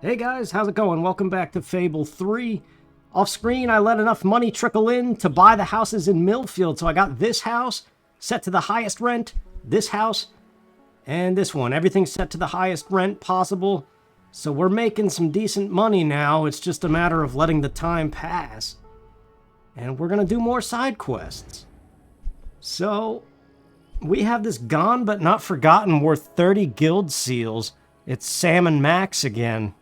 Hey guys, how's it going? Welcome back to Fable 3. Off screen, I let enough money trickle in to buy the houses in Millfield, so I got this house set to the highest rent, this house, and this one. Everything's set to the highest rent possible, so we're making some decent money now. It's just a matter of letting the time pass. And we're gonna do more side quests. So, we have this Gone But Not Forgotten worth 30 guild seals. It's Sam and Max again.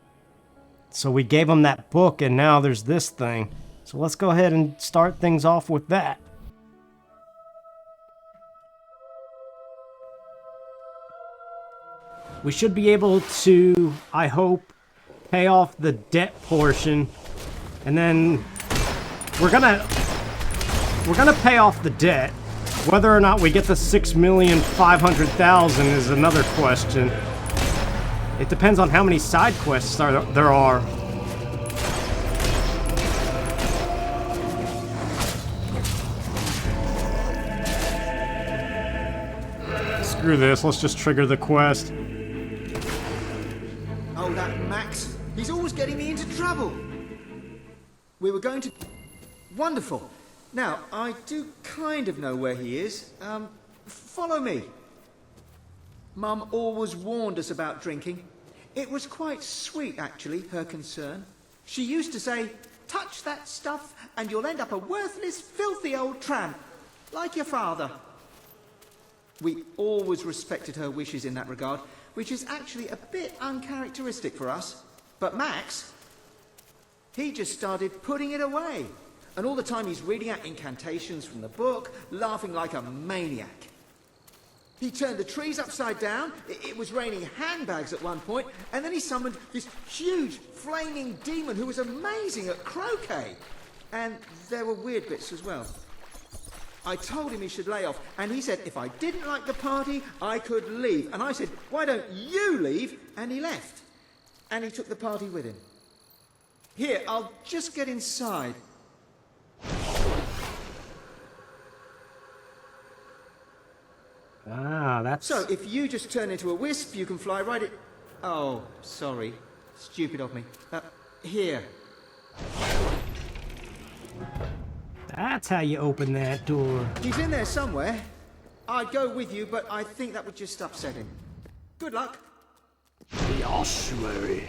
So we gave him that book, and now there's this thing. So let's go ahead and start things off with that. We should be able to, I hope, pay off the debt portion, and then we're gonna pay off the debt. Whether or not we get the 6,500,000 is another question. It depends on how many side quests there are. Screw this, let's just trigger the quest. Oh, that Max. He's always getting me into trouble. We were going to... Wonderful. Now, I do kind of know where he is. Follow me. Mum always warned us about drinking. It was quite sweet, actually, her concern. She used to say, touch that stuff and you'll end up a worthless, filthy old tramp, like your father. We always respected her wishes in that regard, which is actually a bit uncharacteristic for us. But Max, he just started putting it away. And all the time he's reading out incantations from the book, laughing like a maniac. He turned the trees upside down, it was raining handbags at one point, and then he summoned this huge, flaming demon who was amazing at croquet. And there were weird bits as well. I told him he should lay off, and he said if I didn't like the party, I could leave. And I said, why don't you leave? And he left. And he took the party with him. Here, I'll just get inside. Ah, that's... So, if you just turn into a wisp, you can fly right at... Oh, sorry. Stupid of me. Here. That's how you open that door. He's in there somewhere. I'd go with you, but I think that would just upset him. Good luck. The ossuary.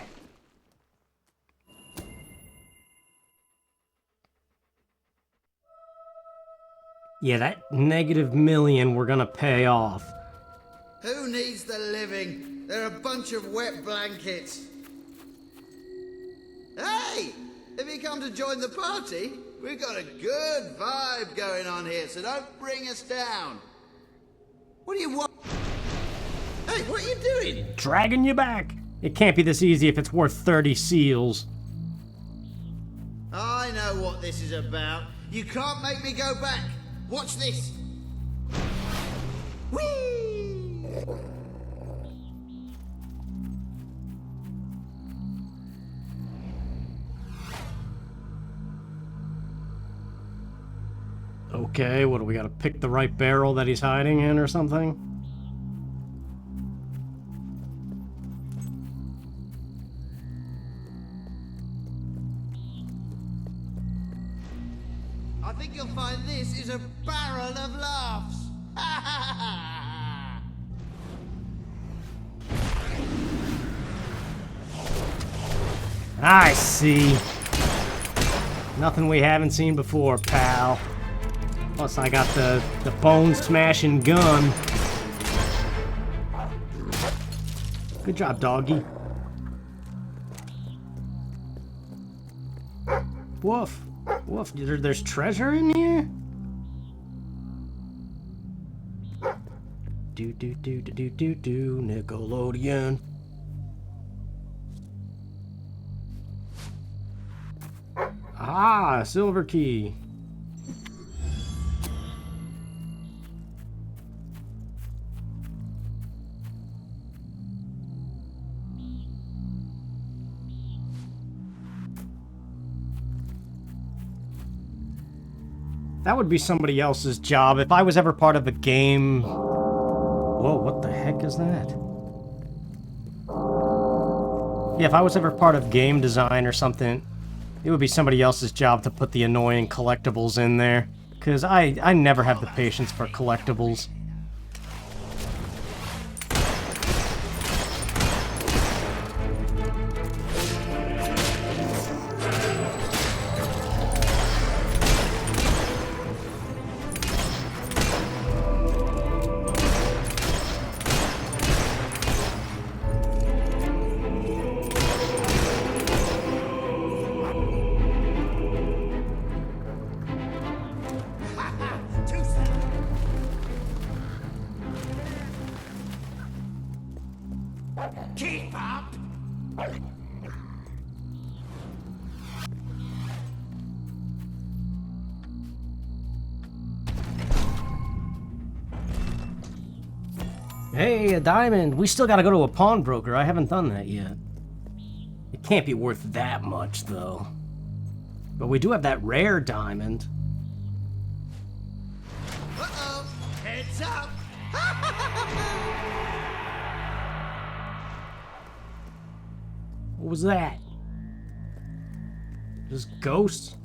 Yeah, that -1,000,000 we're gonna pay off. Who needs the living? They're a bunch of wet blankets. Hey! Have you come to join the party? We've got a good vibe going on here, so don't bring us down. What do you want? Hey, what are you doing? Dragging you back. It can't be this easy if it's worth 30 seals. I know what this is about. You can't make me go back. Watch this. Whee! Okay, what do we gotta pick the right barrel that he's hiding in or something? I think you'll find this is a barrel of laughs. I see. Nothing we haven't seen before, pal. Plus I got the bone-smashing gun. Good job, doggy. Woof. Woof, there's treasure in here? Do Nickelodeon. Ah, silver key. That would be somebody else's job. If I was ever part of a game... Whoa, what the heck is that? Yeah, if I was ever part of game design or something, it would be somebody else's job to put the annoying collectibles in there. Because I never have the patience for collectibles. Keep up! Hey, a diamond. We still gotta go to a pawnbroker. I haven't done that yet. It can't be worth that much, though. But we do have that rare diamond. Uh-oh! Heads up! What was that? Just ghosts?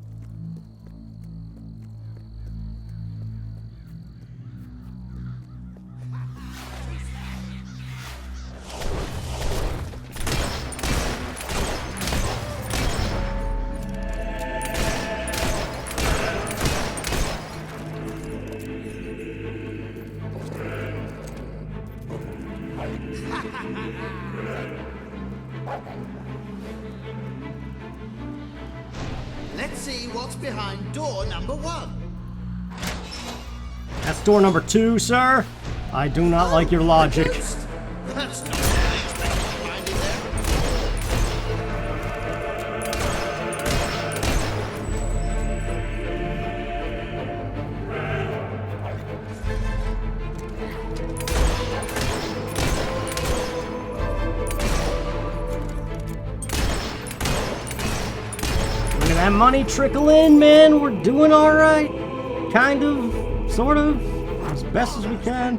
Let's see what's behind door number 1. That's door number 2, sir. I do not like your logic. Ghost? That's not what I expected to find in there. Look at that money trickle in, man. We're doing alright. Kind of, sort of, as best as we can.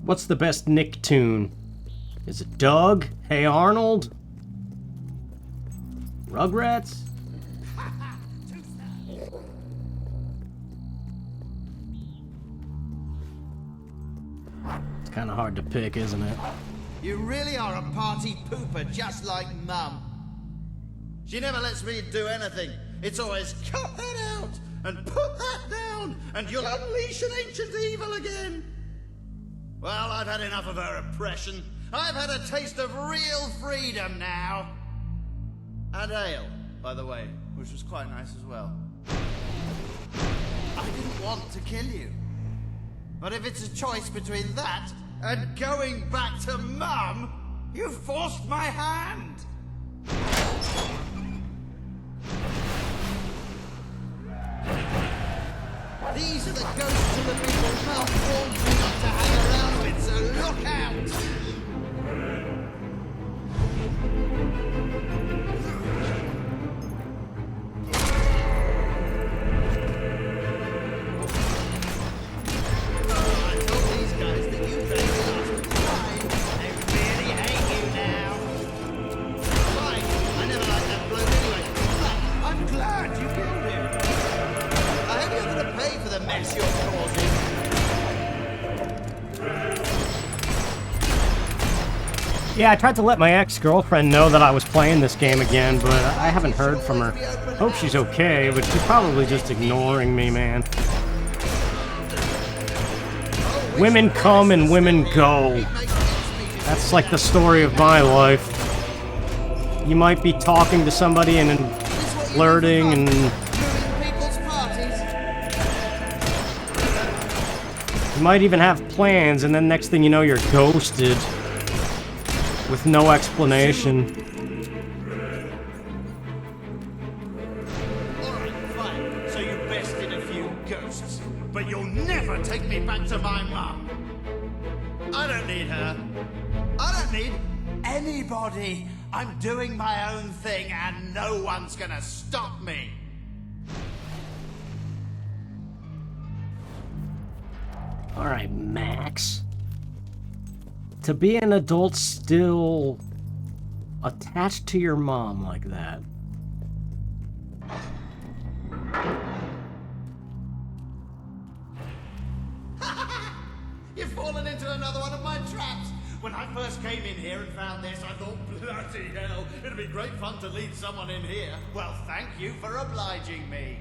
What's the best Nick tune? Is it Doug? Hey Arnold? Rugrats? It's kind of hard to pick, isn't it? You really are a party pooper, just like Mum. She never lets me do anything. It's always cut that out and put that down, and you'll unleash an ancient evil again. Well, I've had enough of her oppression. I've had a taste of real freedom now. And ale, by the way, which was quite nice as well. I didn't want to kill you. But if it's a choice between that and going back to Mum, you forced my hand. These are the ghosts of the people Mum warned me not to hang around with, so look out! I told these guys that you better lost time. They really hate you now. Fine, I never liked that bloke anyway. But I'm glad you killed him. I hope you're gonna pay for the mess you're causing. Yeah, I tried to let my ex-girlfriend know that I was playing this game again, but I haven't heard from her. Hope she's okay, but she's probably just ignoring me, man. Women come and women go. That's like the story of my life. You might be talking to somebody and then flirting and People's parties. you might even have plans, and then next thing you know, you're ghosted with no explanation. Alright, fine. So you bested a few ghosts. But you'll never take me back to my mum. I don't need her. I don't need anybody. I'm doing my own thing and no one's gonna stop me. Alright, Max. To be an adult still attached to your mom like that. You've fallen into another one of my traps. When I first came in here and found this, I thought, bloody hell, it'd be great fun to lead someone in here. Well, thank you for obliging me.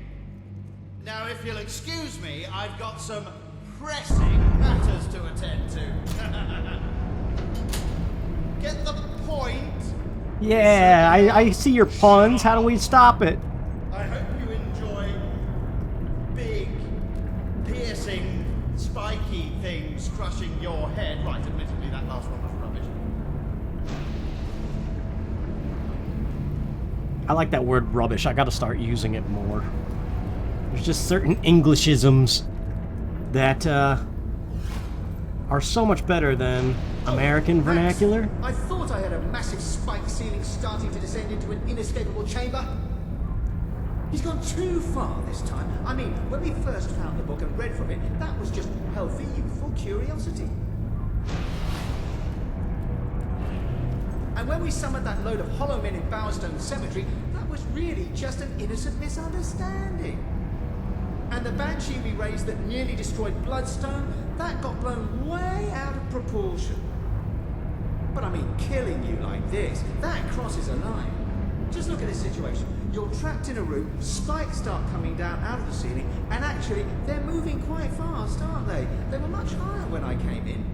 Now, if you'll excuse me, I've got some pressing matters to attend to. Get the point? Yeah, I see your puns. How do we stop it? I hope you enjoy big, piercing, spiky things crushing your head. Right, admittedly, that last one was rubbish. I like that word rubbish. I gotta start using it more. There's just certain Englishisms that are so much better than American vernacular. I thought I had a massive spike ceiling starting to descend into an inescapable chamber. He's gone too far this time. I mean, when we first found the book and read from it, that was just healthy, youthful curiosity. And when we summoned that load of hollow men in Bowerstone Cemetery, that was really just an innocent misunderstanding. And the banshee we raised that nearly destroyed Bloodstone, that got blown way out of proportion. But I mean, killing you like this, that crosses a line. Just look at this situation. You're trapped in a room, spikes start coming down out of the ceiling, and actually, they're moving quite fast, aren't they? They were much higher when I came in.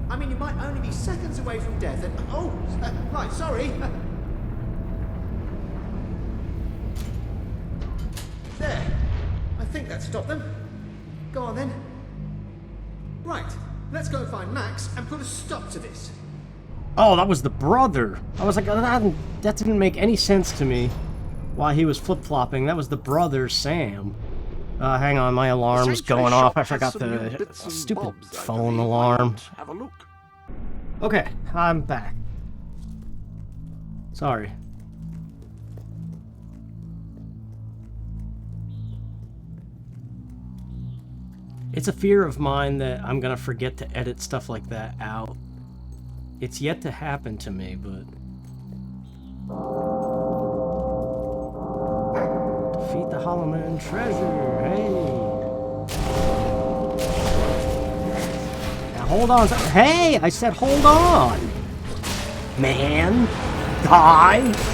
I mean, you might only be seconds away from death, and... Oh, right, sorry. There. I think that stopped them. Go on, then. Right, let's go find Max and put a stop to this. Oh, that was the brother. I was like, that didn't make any sense to me. Why he was flip-flopping. That was the brother, Sam. Hang on, my alarm's going off. I forgot the stupid phone alarm. Have a look. Okay, I'm back. Sorry. It's a fear of mine that I'm gonna forget to edit stuff like that out. It's yet to happen to me, but... Defeat the Hollow Man treasure, hey! Now hold on, hey! I said hold on! Man! Die!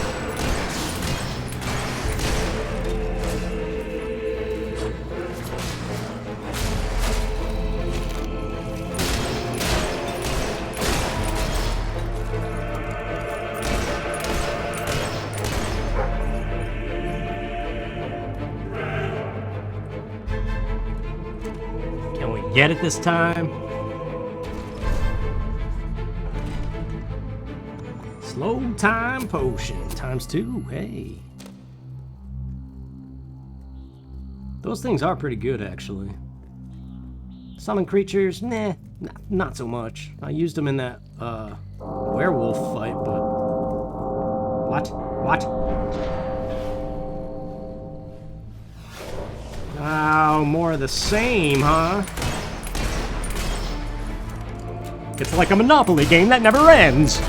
Get it this time. Slow time potion ×2. Hey. Those things are pretty good, actually. Summon creatures, nah, not so much. I used them in that werewolf fight, but... What? Oh, more of the same, huh? It's like a Monopoly game that never ends!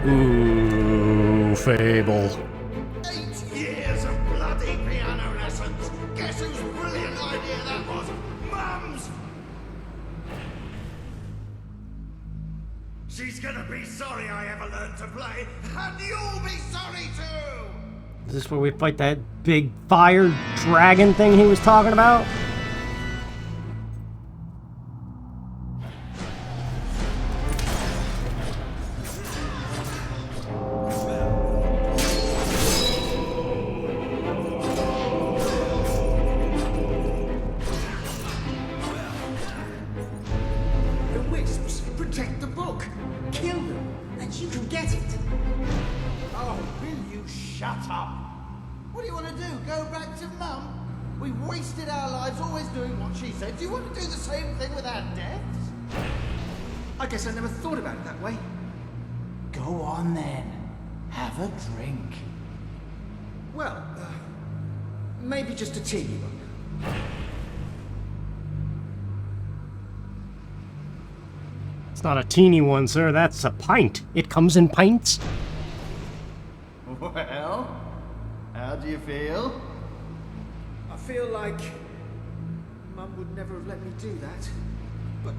Ooh, Fable. 8 years of bloody piano lessons. Guess whose brilliant idea that was? Mum's! She's gonna be sorry I ever learned to play, and you'll be sorry too! Is this where we fight that big fire dragon thing he was talking about? Protect the book. Kill them, and you can get it. Oh, will you shut go back to Mum? We wasted our lives always doing what she said. Do you want to do the same thing with our deaths? I guess I never thought about it that way. Go on then. Have a drink. Well, maybe just a teeny one. It's not a teeny one, sir. That's a pint. It comes in pints. Well, how do you feel? I feel like Mum would never have let me do that. But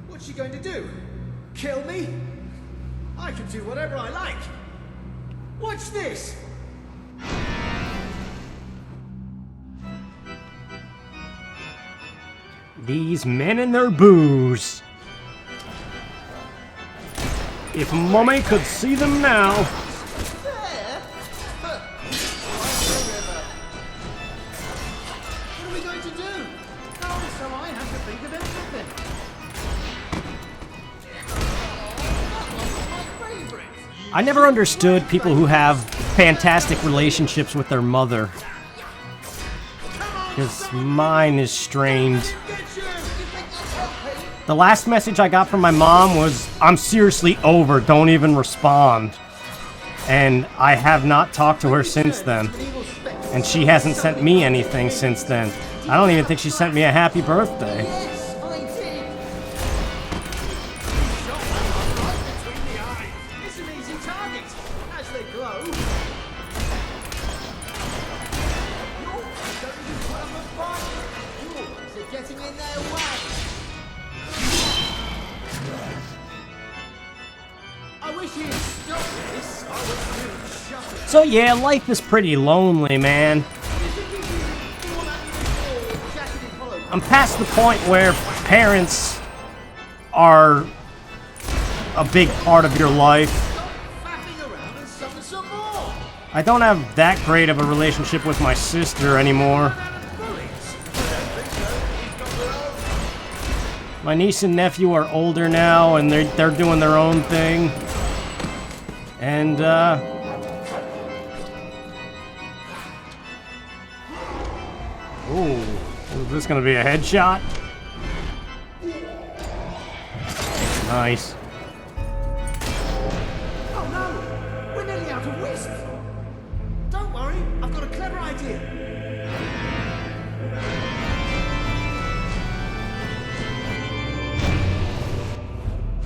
what's she going to do? Kill me? I can do whatever I like. Watch this. These men and their booze. If Mummy could see them now. There? What are we going to do? Oh, so I have to think of everything. My favorite. I never understood people who have fantastic relationships with their mother. Because mine is strained. The last message I got from my mom was, "I'm seriously over, don't even respond." And I have not talked to her since then. And she hasn't sent me anything since then. I don't even think she sent me a happy birthday. Yes, I did. Shot that one right between the eyes. It's an easy target as they glow. You're going to put up a fight. You're getting in their way. I wish he'd stop this. I wish you'd shut it. So yeah, life is pretty lonely, man. I'm past the point where parents are a big part of your life. Faffing around and suffer some more. I don't have that great of a relationship with my sister anymore. My niece and nephew are older now, and they're doing their own thing. And ooh, is this gonna be a headshot? Nice. Oh no! We're nearly out of wisps! Don't worry, I've got a clever idea.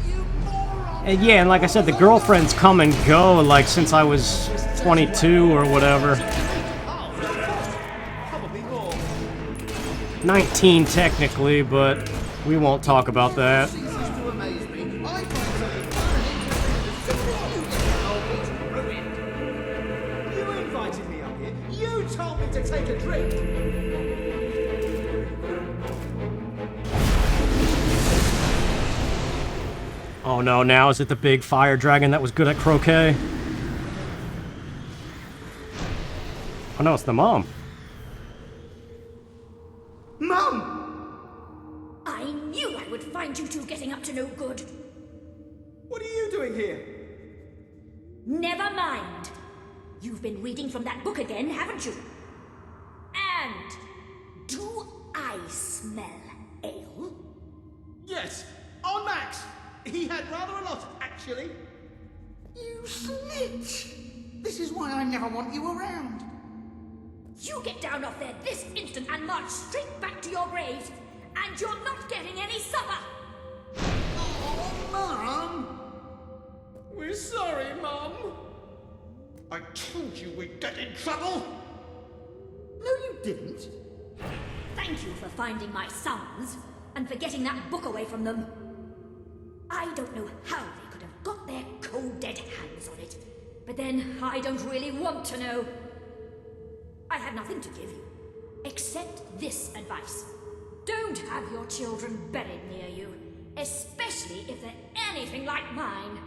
You moron! And yeah, and like I said, the girlfriends come and go, like, since I was 22 or whatever. Probably more. 19 technically, but we won't talk about that. Ceases to amaze me. I find something fun and interesting as soon as you get the whole beach ruined. You invited me up here. You told me to take a drink. Oh no, now is it the big fire dragon that was good at croquet? Oh no, it's the mom. Mum! I knew I would find you two getting up to no good. What are you doing here? Never mind. You've been reading from that book again, haven't you? And do I smell ale? Yes, on Max. He had rather a lot, actually. You snitch! This is why I never want you around. You get down off there this instant and march straight back to your graves, and you're not getting any supper! Oh, Mom! We're sorry, Mum. I told you we'd get in trouble! No, you didn't. Thank you for finding my sons, and for getting that book away from them. I don't know how they could have got their cold dead hands on it, but then I don't really want to know. I have nothing to give you, except this advice. Don't have your children buried near you, especially if they're anything like mine.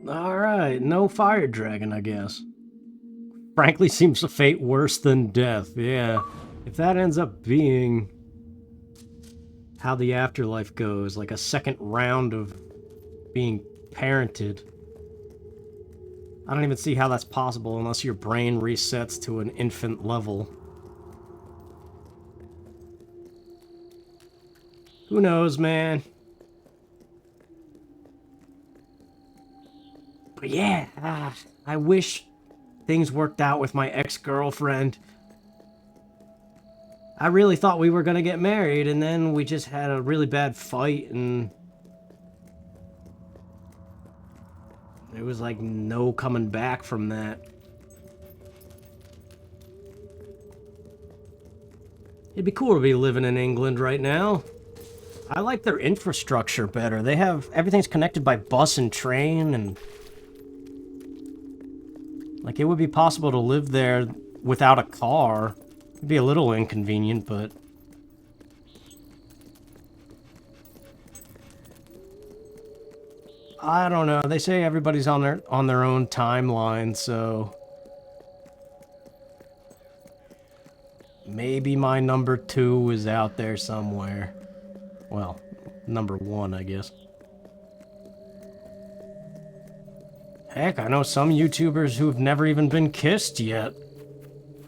Alright, no fire dragon, I guess. Frankly, seems a fate worse than death, yeah. If that ends up being how the afterlife goes, like a second round of being parented. I don't even see how that's possible unless your brain resets to an infant level. Who knows, man? But yeah, I wish things worked out with my ex-girlfriend. I really thought we were gonna get married, and then we just had a really bad fight, and there was like no coming back from that. It'd be cool to be living in England right now. I like their infrastructure better. They have everything's connected by bus and train, and like it would be possible to live there without a car. It'd be a little inconvenient, but I don't know. They say everybody's on their own timeline, so maybe my number 2 is out there somewhere. Well, number 1, I guess. Heck, I know some YouTubers who've never even been kissed yet.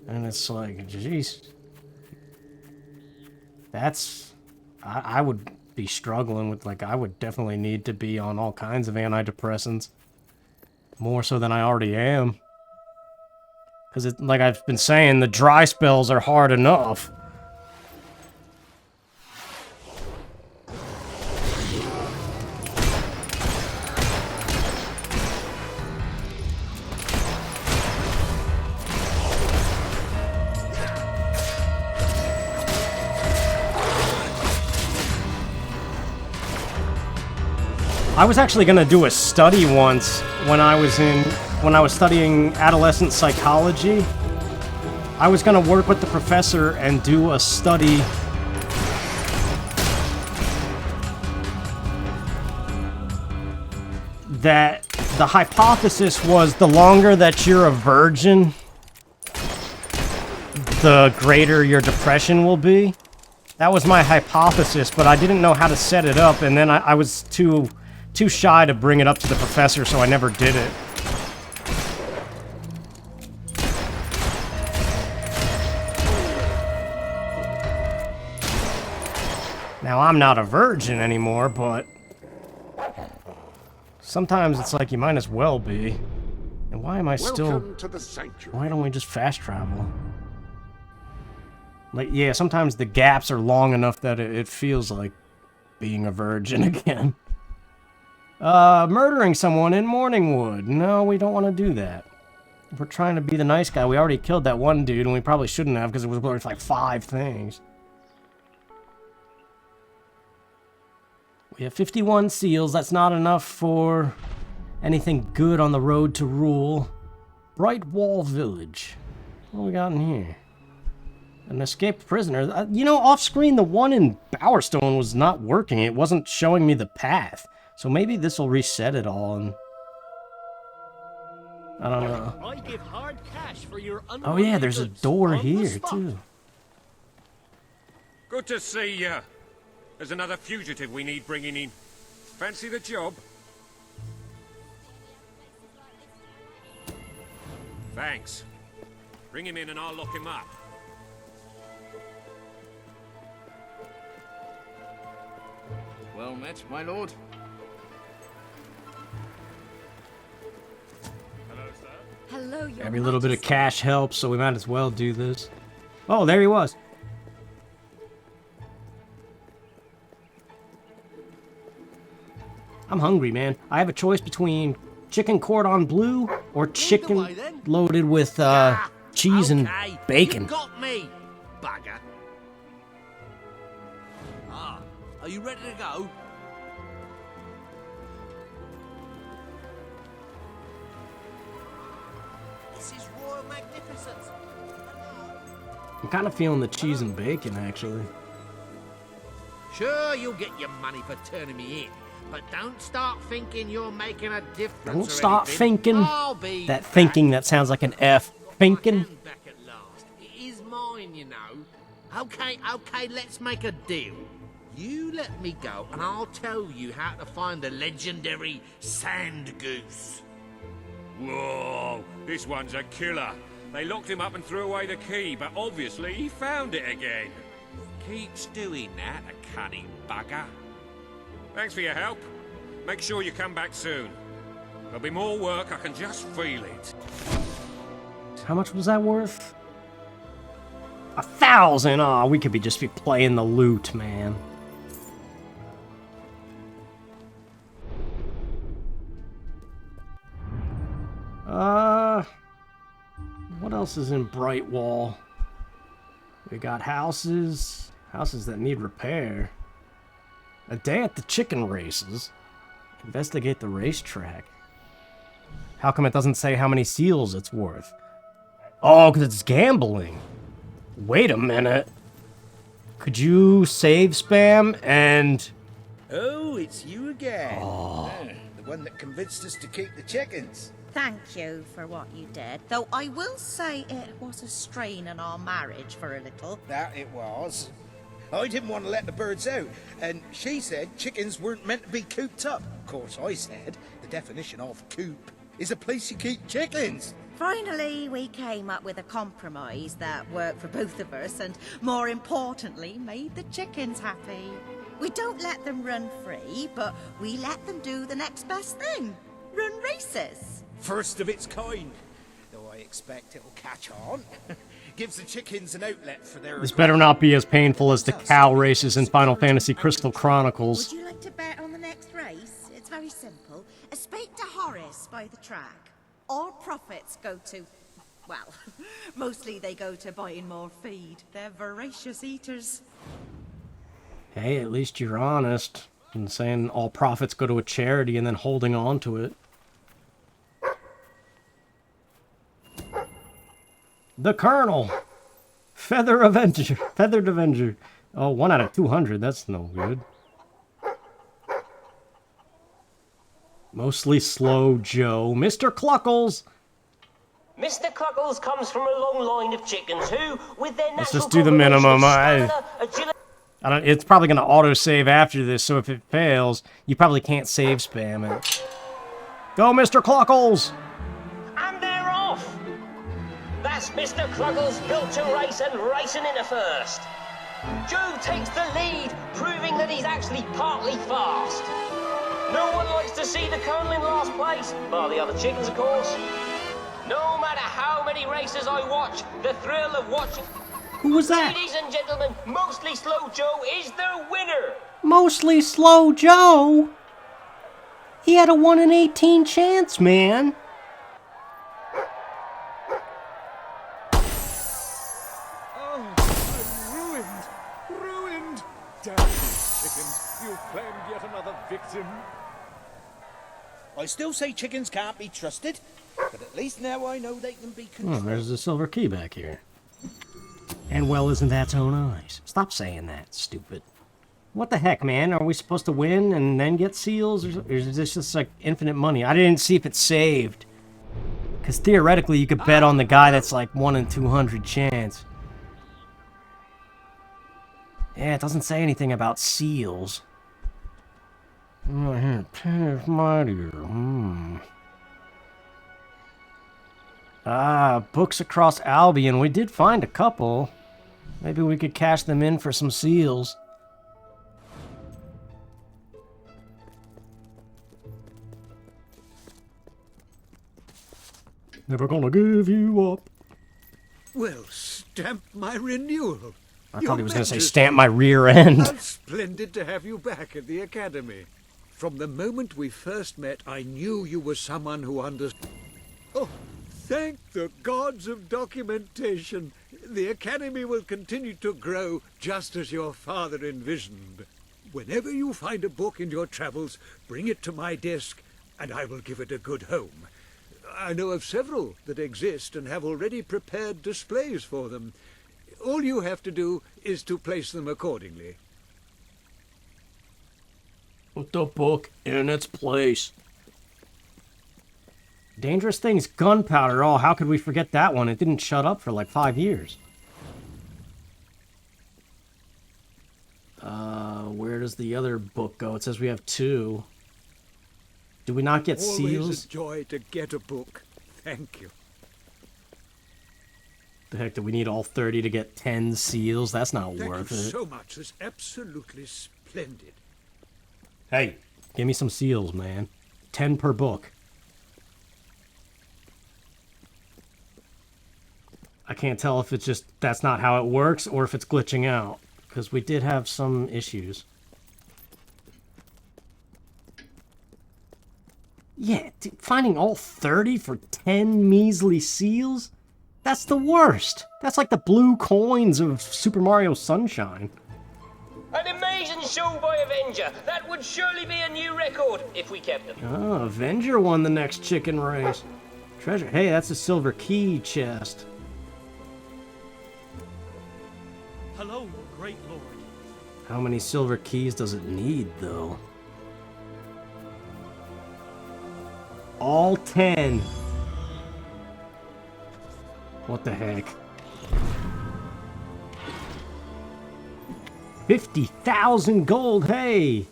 And it's like, jeez. That's... I would be struggling with, like, I would definitely need to be on all kinds of antidepressants. More so than I already am. Because, like I've been saying, the dry spells are hard enough. I was actually gonna do a study once when I was studying adolescent psychology. I was gonna work with the professor and do a study that the hypothesis was the longer that you're a virgin, the greater your depression will be. That was my hypothesis, but I didn't know how to set it up, and then I was too shy to bring it up to the professor, so I never did it. Now, I'm not a virgin anymore, but sometimes it's like you might as well be. And why am I still... Welcome to the sanctuary. Why don't we just fast travel? Like, yeah, sometimes the gaps are long enough that it feels like being a virgin again. Murdering someone in Morningwood. No, we don't want to do that. We're trying to be the nice guy. We already killed that one dude, and we probably shouldn't have because it was worth like 5 things. We have 51 seals. That's not enough for anything good on the road to rule. Bright Wall Village. What we got in here? An escaped prisoner. You know, off-screen, the one in Bowerstone was not working. It wasn't showing me the path. So maybe this will reset it all, and I don't know. I give hard cash for your Oh yeah, there's a door here too. Good to see ya. There's another fugitive we need bringing in. Fancy the job? Thanks. Bring him in and I'll lock him up. Well met, my lord. Hello, Your Every little bit of Majesty. cash helps, so we might as well do this. Oh, there he was. I'm hungry, man. I have a choice between chicken cordon bleu or chicken away, then. loaded with cheese and Okay, bacon. You got me, bugger. Ah, are you ready to go? This is royal magnificence. I'm kind of feeling the cheese and bacon, actually. Sure, you'll get your money for turning me in, but don't start thinking you're making a difference. Don't or start anything. thinking I'll be that back. thinking that sounds like an F. Thinking. I'm back at last. It is mine, you know. Okay, let's make a deal. You let me go, and I'll tell you how to find the legendary sand goose. Whoa, this one's a killer. They locked him up and threw away the key, but obviously he found it again. Keeps doing that, a cunning bugger. Thanks for your help. Make sure you come back soon. There'll be more work, I can just feel it. How much was that worth? 1,000! Aw, we could just be playing the loot, man. What else is in Brightwall? We got houses that need repair. A day at the chicken races. Investigate the racetrack. How come it doesn't say how many seals it's worth? Oh, because it's gambling. Wait a minute. Could you save spam and... Oh, it's you again. The one that convinced us to keep the chickens. Thank you for what you did, though I will say it was a strain on our marriage for a little. That it was. I didn't want to let the birds out, and she said chickens weren't meant to be cooped up. Of course, I said the definition of coop is a place you keep chickens. Finally, we came up with a compromise that worked for both of us and, more importantly, made the chickens happy. We don't let them run free, but we let them do the next best thing. Run races. First of its kind. Though I expect it'll catch on. Gives the chickens an outlet for their... This better not be as painful as the cow races in Final Fantasy Crystal Chronicles. Would you like to bet on the next race? It's very simple. Speak to Horace by the track. All profits go to... well, mostly they go to buying more feed. They're voracious eaters. Hey, at least you're honest. And saying all profits go to a charity and then holding on to it. The Colonel! Feathered Avenger. Oh, 1 out of 200. That's no good. Mostly Slow Joe. Mr. Cluckles! Mr. Cluckles comes from a long line of chickens who, with their natural Let's just do the minimum. agility... It's probably going to auto-save after this, so if it fails, you probably can't save spam it. Go, Mr. Cluckles! And they're off! That's Mr. Cluckles built to race and racing in a first. Joe takes the lead, proving that he's actually partly fast. No one likes to see the Colonel in last place, bar the other chickens, of course. No matter how many races I watch, the thrill of watching... Who was that? Ladies and gentlemen, Mostly Slow Joe is the winner! Mostly Slow Joe? He had a 1 in 18 chance, man. Ruined! Damn these chickens! You've claimed yet another victim. I still say chickens can't be trusted, but at least now I know they can be controlled. Oh, there's the silver key back here. And well, isn't that so nice? Stop saying that, stupid. What the heck, man? Are we supposed to win and then get seals? Or is this just like infinite money? I didn't see if it saved. Because theoretically, you could bet on the guy that's like 1 in 200 chance. Yeah, it doesn't say anything about seals. Oh, here, mightier. Ah, books across Albion. We did find a couple. Maybe we could cash them in for some seals. Never gonna give you up. Well, stamp my renewal. I thought he was gonna say stamp my rear end. How splendid to have you back at the Academy. From the moment we first met, I knew you were someone who understood. Oh, thank the gods of documentation. The Academy will continue to grow just as your father envisioned. Whenever you find a book in your travels, bring it to my desk, and I will give it a good home. I know of several that exist and have already prepared displays for them. All you have to do is to place them accordingly. Put the book in its place. Dangerous Things, gunpowder. Oh, how could we forget that one? It didn't shut up for like 5 years. Where does the other book go? It says we have 2. Do we not get seals? Always a joy to get a book. Thank you. The heck, do we need all 30 to get 10 seals? That's not worth Thank you it. so much. That's absolutely splendid. Hey, give me some seals, man. 10 per book. I can't tell if it's just that's not how it works or if it's glitching out, because we did have some issues. Yeah, dude, finding all 30 for 10 measly seals? That's the worst. That's like the blue coins of Super Mario Sunshine. An amazing show by Avenger. That would surely be a new record if we kept them. Oh, Avenger won the next chicken race. Treasure. Hey, that's a silver key chest. Hello, great lord. How many silver keys does it need, though? All 10. What the heck? 50,000 gold, hey!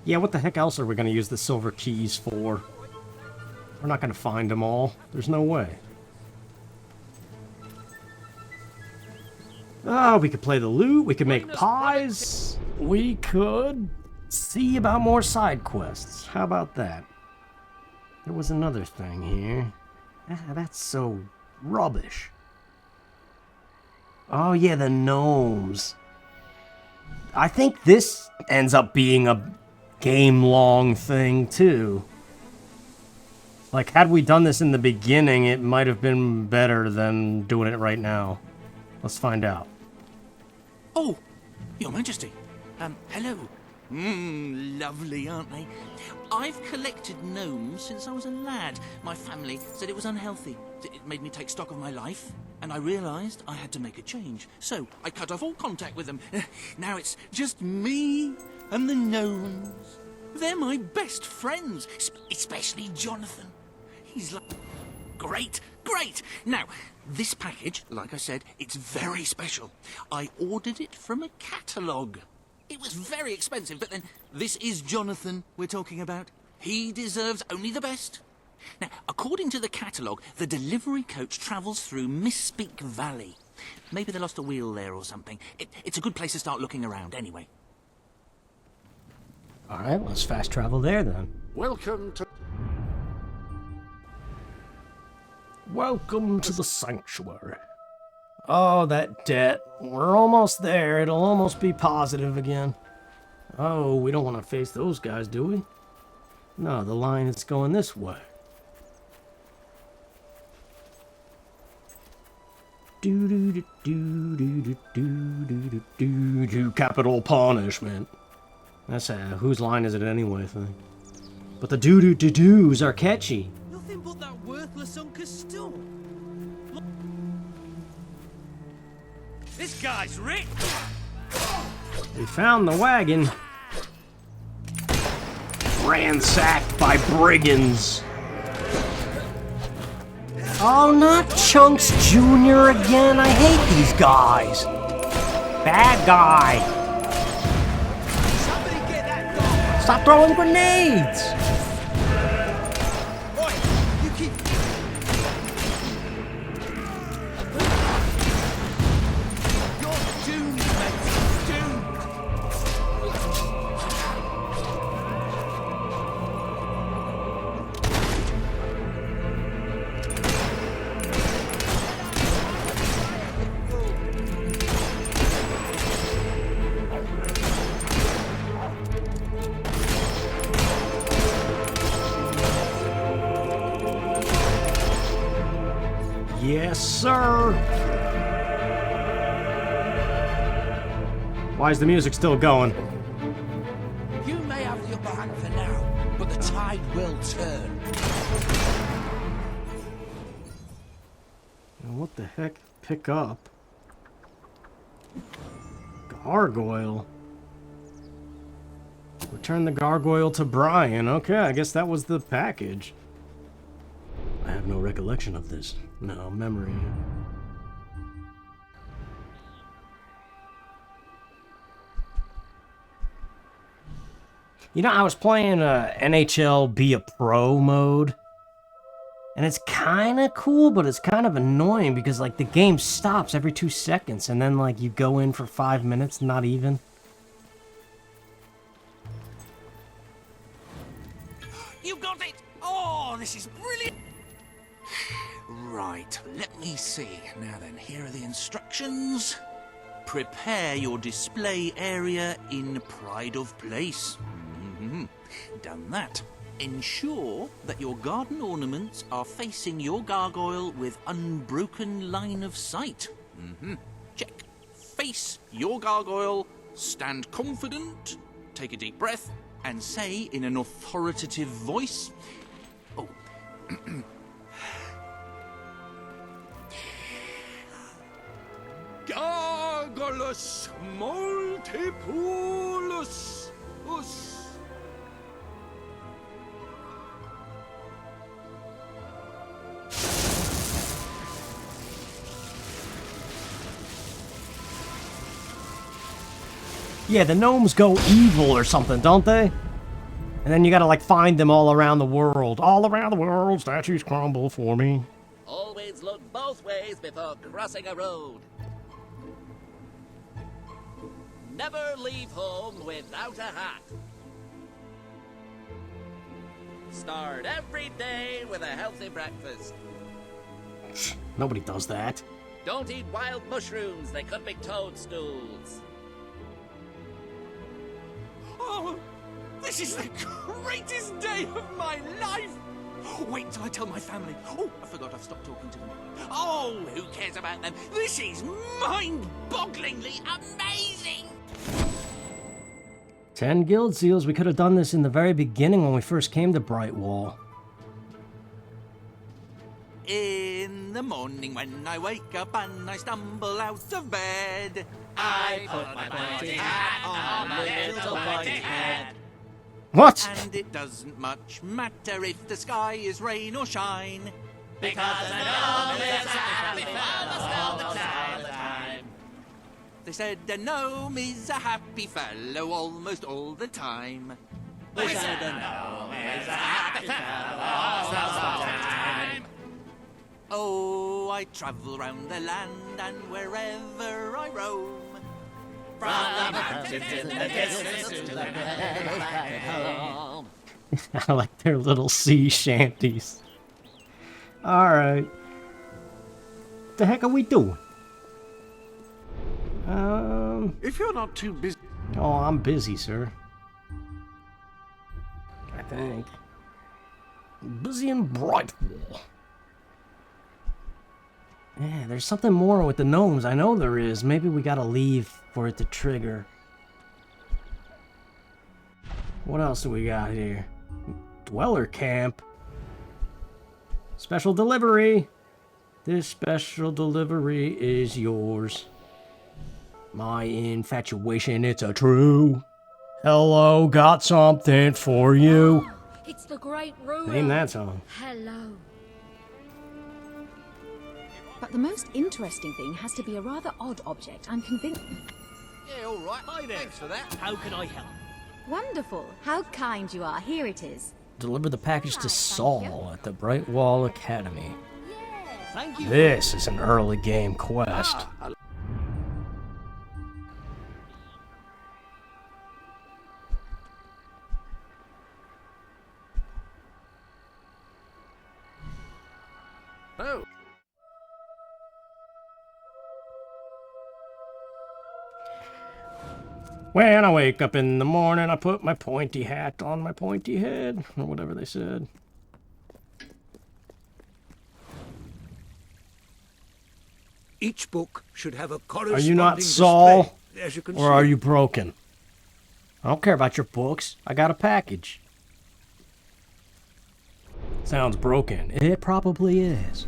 Yeah, what the heck else are we gonna use the silver keys for? We're not gonna find them all. There's no way. Oh, we could play the lute, we could make pies, we could see about more side quests. How about that? There was another thing here. Ah, that's so rubbish. Oh yeah, the gnomes. I think this ends up being a game-long thing too. Like, had we done this in the beginning, it might have been better than doing it right now. Let's find out. Oh, Your Majesty. Hello. Lovely, aren't they? I've collected gnomes since I was a lad. My family said it was unhealthy. It made me take stock of my life, and I realised I had to make a change. So I cut off all contact with them. Now it's just me and the gnomes. They're my best friends, especially Jonathan. He's like... Great. Now, this package, like I said, it's very special. I ordered it from a catalogue. It was very expensive, but then this is Jonathan we're talking about. He deserves only the best. Now, according to the catalogue, the delivery coach travels through Misspeak Valley. Maybe they lost a wheel there or something. It's a good place to start looking around anyway. Alright, let's fast travel there then. Welcome to the sanctuary. Oh, that debt. We're almost there. It'll almost be positive again. Oh, we don't want to face those guys, do we? No, the line is going this way. Capital punishment. That's a whose line is it anyway thing. But the doo-doo-doo-doos are catchy. Nothing but that worthless Uncle Stu. This guy's rich. We found the wagon. Ransacked by brigands. Oh, not Chunks Jr. again. I hate these guys. Bad guy. Stop throwing grenades. Yes, sir. Why is the music still going? You may have the upper hand for now, but the tide will turn. What the heck? Pick up. Gargoyle. Return the gargoyle to Brian. Okay, I guess that was the package. I have no recollection of this. No memory. You know, I was playing NHL Be a Pro mode. And it's kind of cool, but it's kind of annoying because, like, the game stops every 2 seconds. And then, like, you go in for 5 minutes, not even. You got it! Oh, this is brilliant! Right, let me see. Now then, here are the instructions. Prepare your display area in pride of place. Done that. Ensure that your garden ornaments are facing your gargoyle with unbroken line of sight. Check. Face your gargoyle, stand confident, take a deep breath, and say in an authoritative voice, oh, Gargulus multipulus us. Yeah, the gnomes go evil or something, don't they? And then you gotta, like, find them all around the world. All around the world, statues crumble for me. Always look both ways before crossing a road. Never leave home without a hat. Start every day with a healthy breakfast. Nobody does that. Don't eat wild mushrooms, they could be toadstools. oh, this is the greatest day of my life! Wait until I tell my family. Oh, I forgot I've stopped talking to them. Oh, who cares about them? This is mind-bogglingly amazing! 10 guild seals. We could have done this in the very beginning when we first came to Brightwall. In the morning when I wake up and I stumble out of bed, I put my pointy hat on my little pointy head. What? And it doesn't much matter if the sky is rain or shine, Because the gnome is a happy fellow all the time. They said a gnome is a happy fellow almost all the time. We said a gnome is a happy fellow all the time. Oh, I travel round the land and wherever I roam, From the mountains in the distance to the meadows back at home. I like their little sea shanties. Alright. The heck are we doing? If you're not too busy... Oh, I'm busy, sir. I think. Busy in Brightwall. Yeah, there's something more with the gnomes. I know there is. Maybe we gotta leave for it to trigger. What else do we got here? Dweller camp. Special delivery. This special delivery is yours. My infatuation, it's a true. Hello, got something for you. It's the great ruler. Name that song. Hello. But the most interesting thing has to be a rather odd object, I'm convinced. Yeah, all right. Hi there. Thanks for that. How can I help? Wonderful. How kind you are. Here it is. Deliver the package to Saul at the Brightwall Academy. Thank you. This is an early game quest. Oh. When I wake up in the morning, I put my pointy hat on my pointy head, or whatever they said. Each book should have a corresponding Are you not Saul? display, as you can Or are see. you broken? I don't care about your books. I got a package. Sounds broken. It probably is.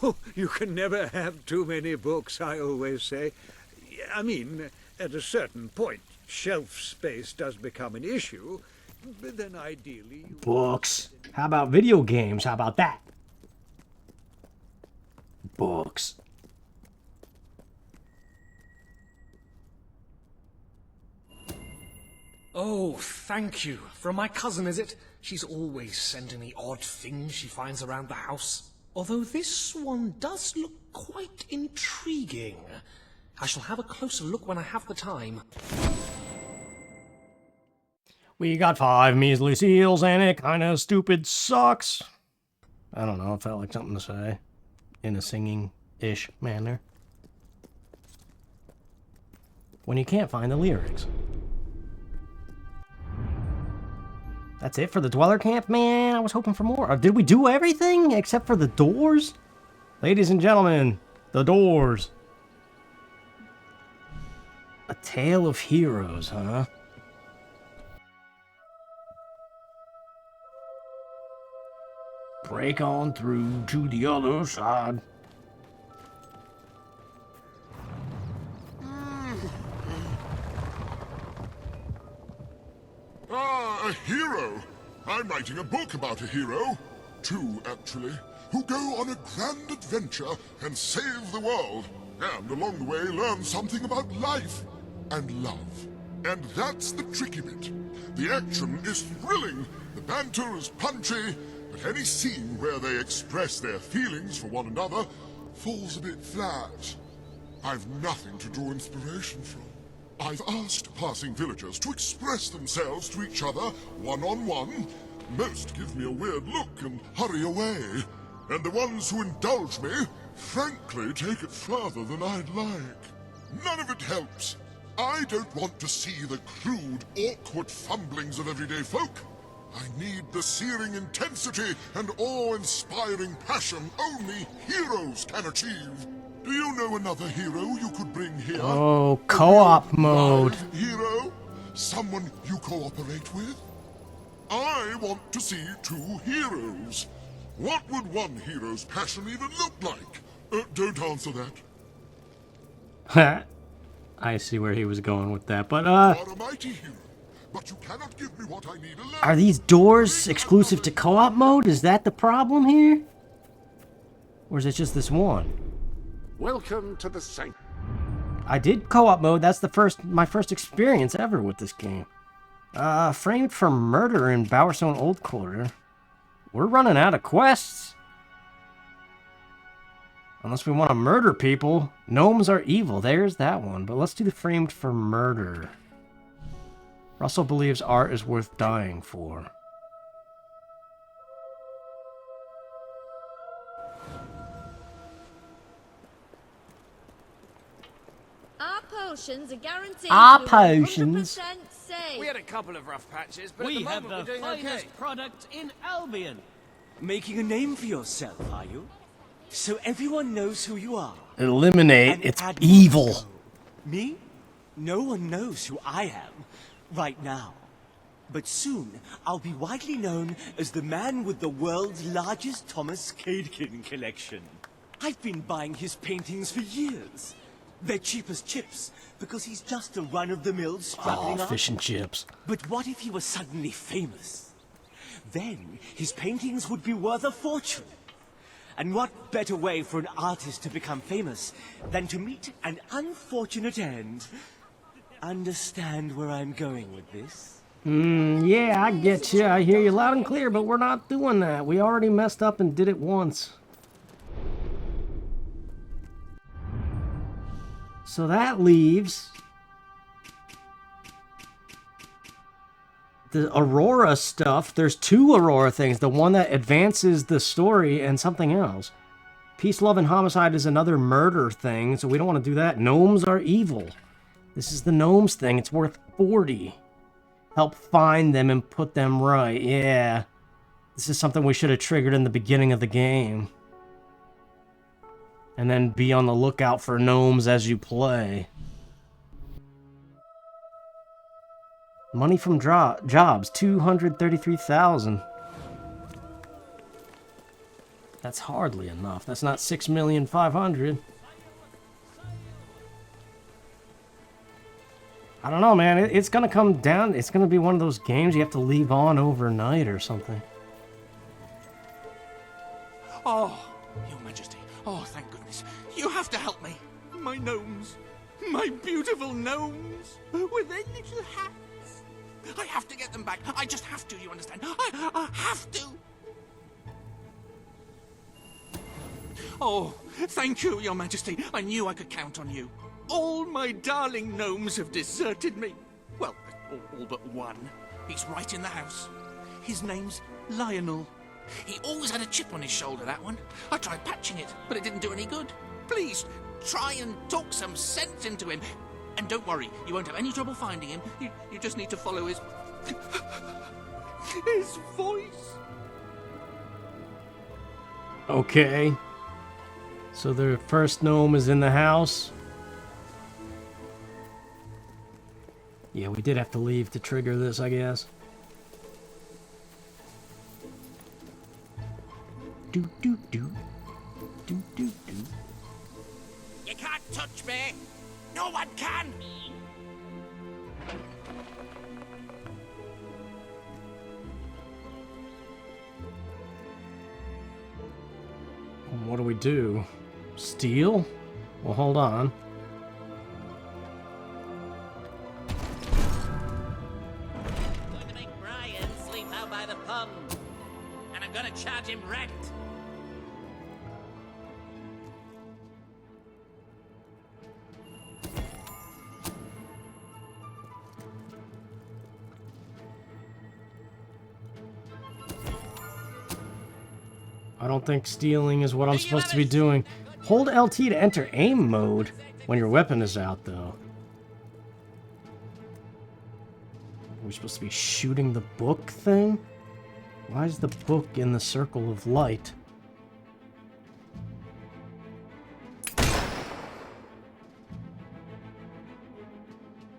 Oh, you can never have too many books, I always say. I mean, at a certain point, shelf space does become an issue, but then ideally... Books. How about video games? How about that? Books. Oh, thank you. From my cousin, is it? She's always sending me odd things she finds around the house. Although this one does look quite intriguing. I shall have a closer look when I have the time. We got 5 measly seals, and it kinda stupid sucks. I don't know, it felt like something to say. In a singing-ish manner. When you can't find the lyrics. That's it for the Dweller Camp? Man, I was hoping for more. Did we do everything except for the doors? Ladies and gentlemen, the doors. A Tale of Heroes, huh? Break on through to the other side. Ah, a hero! I'm writing a book about a hero. 2, actually. Who go on a grand adventure and save the world. And along the way learn something about life and love. And that's the tricky bit. The action is thrilling, the banter is punchy, but any scene where they express their feelings for one another falls a bit flat. I've nothing to draw inspiration from. I've asked passing villagers to express themselves to each other one-on-one. Most give me a weird look and hurry away. And the ones who indulge me, frankly, take it further than I'd like. None of it helps. I don't want to see the crude, awkward fumblings of everyday folk. I need the searing intensity and awe-inspiring passion only heroes can achieve. Do you know another hero you could bring here? Oh, co-op mode. Live hero? Someone you cooperate with? I want to see 2 heroes. What would one hero's passion even look like? Don't answer that. I see where he was going with that, but You are a mighty hero, but you cannot give me what I need alone. are these doors exclusive to co-op mode? Is that the problem here? Or is it just this one? Welcome to the Saint. I did co-op mode. That's my first experience ever with this game. Framed for murder in Bowerstone Old Quarter. We're running out of quests. Unless we want to murder people. Gnomes are evil. There's that one. But let's do the framed for murder. Russell believes art is worth dying for. Our potions are guaranteed Our to be potions? 100% safe. We had a couple of rough patches, but We at the have moment the we're doing finest okay. product in Albion. Making a name for yourself, are you? So everyone knows who you are. Eliminate. And It's add evil. more. Me? No one knows who I am right now. But soon, I'll be widely known as the man with the world's largest Thomas Cadekin collection. I've been buying his paintings for years. They're cheap as chips, because he's just a run-of-the-mill struggling Oh, fish and artist. chips. But what if he was suddenly famous? Then his paintings would be worth a fortune. And what better way for an artist to become famous than to meet an unfortunate end? Understand where I'm going with this? Yeah, I get you. I hear you loud and clear, but we're not doing that. We already messed up and did it once. So that leaves the Aurora stuff. There's 2 Aurora things. The one that advances the story and something else. Peace, Love, and Homicide is another murder thing, so we don't want to do that. Gnomes are evil. This is the Gnomes thing. It's worth 40. Help find them and put them right. Yeah. This is something we should have triggered in the beginning of the game. And then be on the lookout for gnomes as you play. Money from jobs, 233,000. That's hardly enough. That's not 6,500,000. I don't know, man. It's gonna come down. It's gonna be one of those games you have to leave on overnight or something. Oh, Your Majesty. Oh, thank goodness. You have to help me. My gnomes. My beautiful gnomes. With their little hats. I have to get them back. I just have to, you understand? I have to. Oh, thank you, Your Majesty. I knew I could count on you. All my darling gnomes have deserted me. Well, all but one. He's right in the house. His name's Lionel. He always had a chip on his shoulder, that one. I tried patching it, but it didn't do any good. Please, try and talk some sense into him. And don't worry, you won't have any trouble finding him. You just need to follow his voice. Okay. So the first gnome is in the house. Yeah, we did have to leave to trigger this, I guess. Do do do. Do do do. You can't touch me! No one can! What do we do? Steal? Well, hold on. I'm going to make Brian sleep out by the pond. And I'm going to charge him rent. I don't think stealing is what I'm supposed to be doing. Hold LT to enter aim mode when your weapon is out, though. Are we supposed to be shooting the book thing? Why is the book in the circle of light?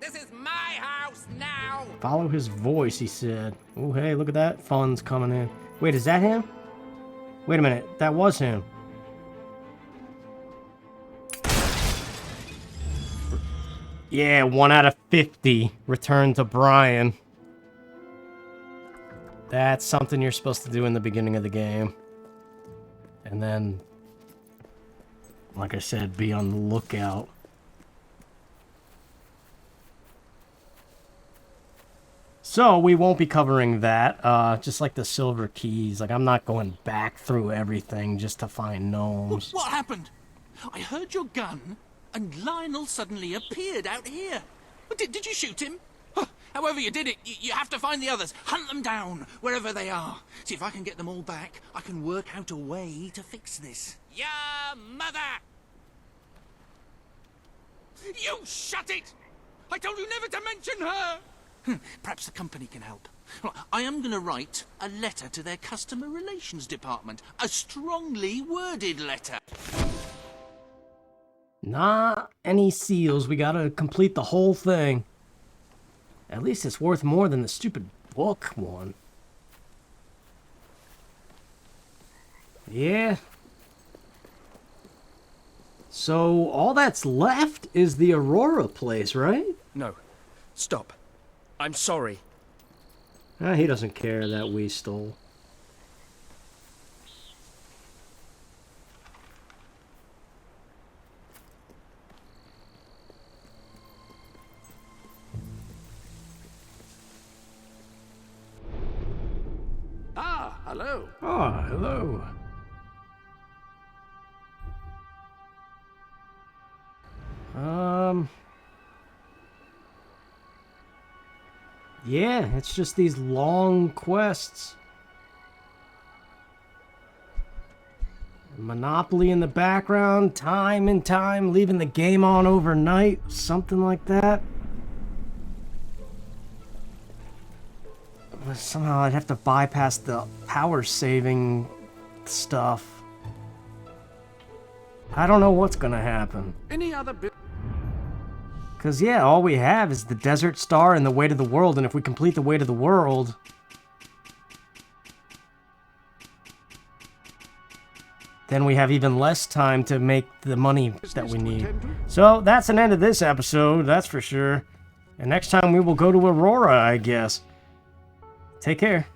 This is my house now! Follow his voice, he said. Oh, hey, look at that. Funds coming in. Wait, is that him? Wait a minute. That was him. Yeah, 1 out of 50. Return to Brian. That's something you're supposed to do in the beginning of the game. And then, like I said, be on the lookout. So, we won't be covering that, just like the silver keys. Like, I'm not going back through everything just to find gnomes. What happened? I heard your gun, and Lionel suddenly appeared out here. Did you shoot him? However you did it, you have to find the others. Hunt them down, wherever they are. See if I can get them all back. I can work out a way to fix this. Your mother! You shut it! I told you never to mention her! Perhaps the company can help. Well, I am going to write a letter to their customer relations department. A strongly worded letter. Not any seals. We gotta complete the whole thing. At least it's worth more than the stupid book one. Yeah. So, all that's left is the Aurora place, right? No. Stop. I'm sorry. He doesn't care that we stole. Ah, hello. Ah, hello. Yeah, it's just these long quests. Monopoly in the background, time and time, leaving the game on overnight, something like that. But somehow I'd have to bypass the power saving stuff. I don't know what's gonna happen. Any other Because, yeah, all we have is the Desert Star and the Way to the World, and if we complete the Way to the World... then we have even less time to make the money that we need. So, that's an end of this episode, that's for sure. And next time we will go to Aurora, I guess. Take care.